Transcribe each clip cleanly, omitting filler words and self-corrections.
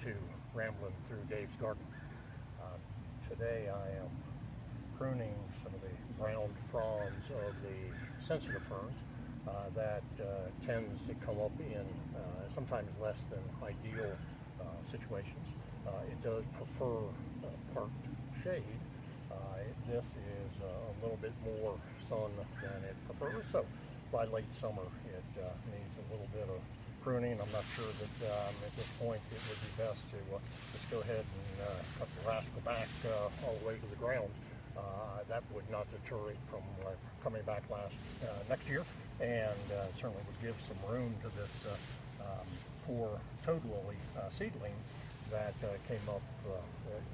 to Rambling Through Dave's Garden. Today I am pruning some of the brown fronds of the sensitive ferns that tends to come up in sometimes less than ideal situations. It does prefer parked shade. This is a little bit more sun than it prefers, so by late summer it needs a little bit of pruning. I'm not sure that at this point it would be best to just go ahead and cut the rascal back all the way to the ground. That would not deter it from coming back next year, and certainly would give some room to this poor toad lily seedling that came up,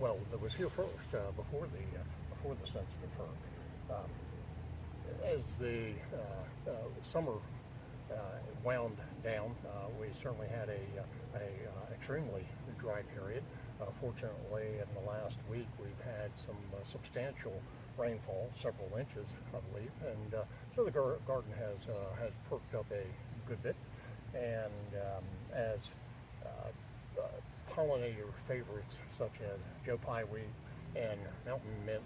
that was here first before the sensitive fern. As the summer wound down, we certainly had a extremely dry period. Fortunately, in the last week, we've had some substantial rainfall, several inches, I believe, and so the garden has perked up a good bit. And as pollinator favorites such as Joe Pye weed and mountain mint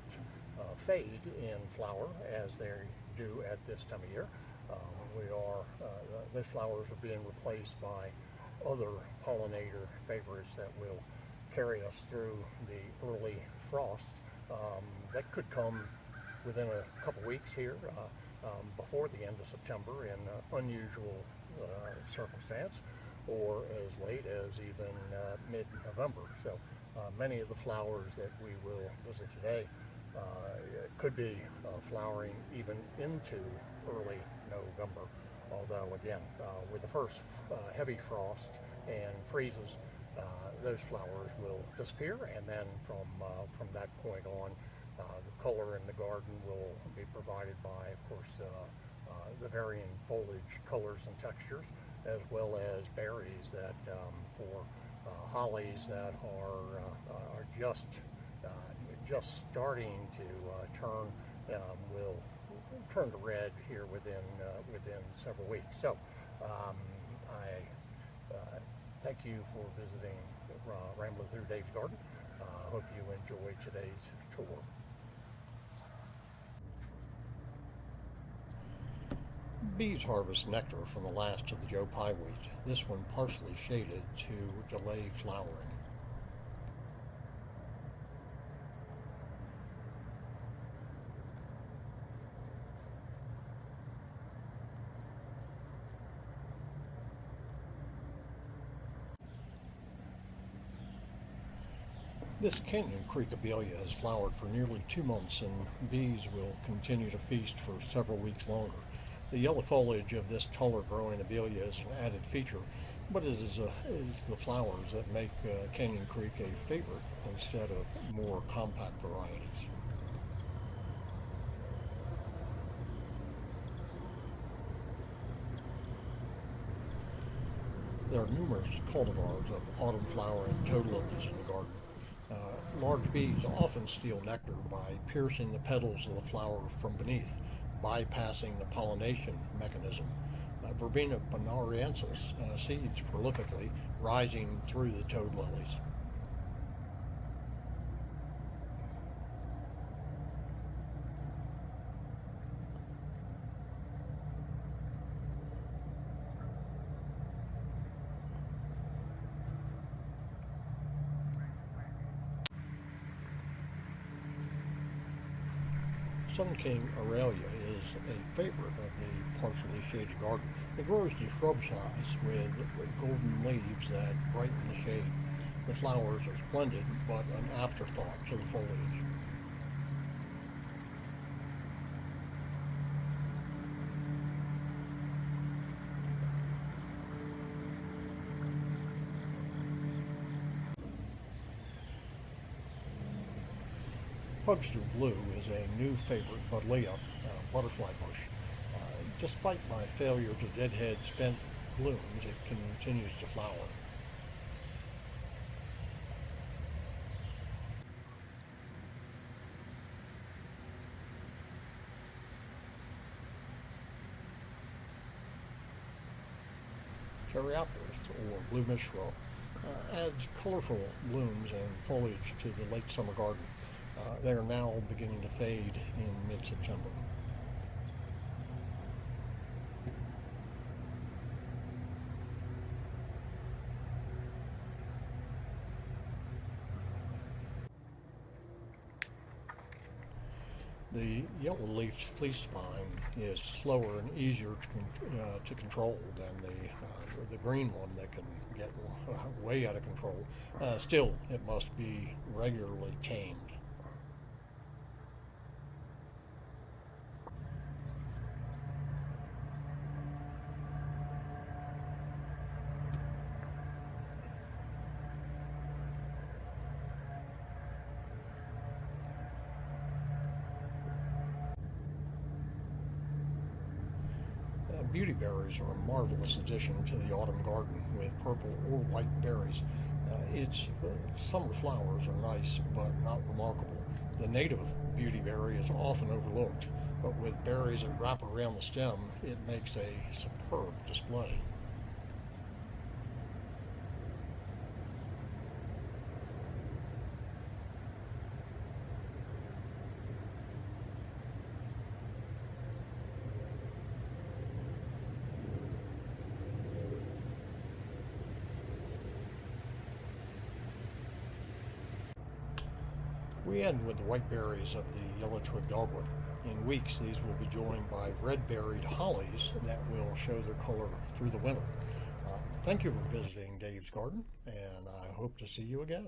fade in flower as they do at this time of year, those flowers are being replaced by other pollinator favorites that will carry us through the early frosts that could come within a couple weeks here before the end of September in unusual circumstance, or as late as even mid-November. So many of the flowers that we will visit today could be flowering even into early November. Although again, with the first heavy frost and freezes, those flowers will disappear, and then from that point on, the color in the garden will be provided by, of course, the varying foliage colors and textures, as well as berries that for hollies that are just starting to turn will turn to red here within several weeks. So I thank you for visiting Rambling Through Dave's Garden. I hope you enjoyed today's tour. Bees harvest nectar from the last of the Joe Pye wheat, this one partially shaded to delay flowering. This Canyon Creek Abelia has flowered for nearly 2 months, and bees will continue to feast for several weeks longer. The yellow foliage of this taller growing Abelia is an added feature, but it is the flowers that make Canyon Creek a favorite instead of more compact varieties. There are numerous cultivars of autumn flowering toad lilies in the garden. Large bees often steal nectar by piercing the petals of the flower from beneath, bypassing the pollination mechanism. Verbena bonariensis seeds prolifically, rising through the toad lilies. Sun King Aurelia is a favorite of the partially shaded garden. It grows to shrub size with golden leaves that brighten the shade. The flowers are splendid, but an afterthought to the foliage. Pugster Blue is a new favorite Buddleia butterfly bush. Despite my failure to deadhead spent blooms, it continues to flower. Caryopteris, or blue mist shrub, adds colorful blooms and foliage to the late summer garden. They are now beginning to fade in mid-September. The yellow-leafed fleece vine is slower and easier to control than the green one that can get way out of control. Still, it must be regularly tamed. Beautyberries are a marvelous addition to the autumn garden with purple or white berries. Its summer flowers are nice but not remarkable. The native beautyberry is often overlooked, but with berries that wrap around the stem, it makes a superb display. We end with the white berries of the yellow twig dogwood. In weeks, these will be joined by red-berried hollies that will show their color through the winter. Thank you for visiting Dave's Garden, and I hope to see you again.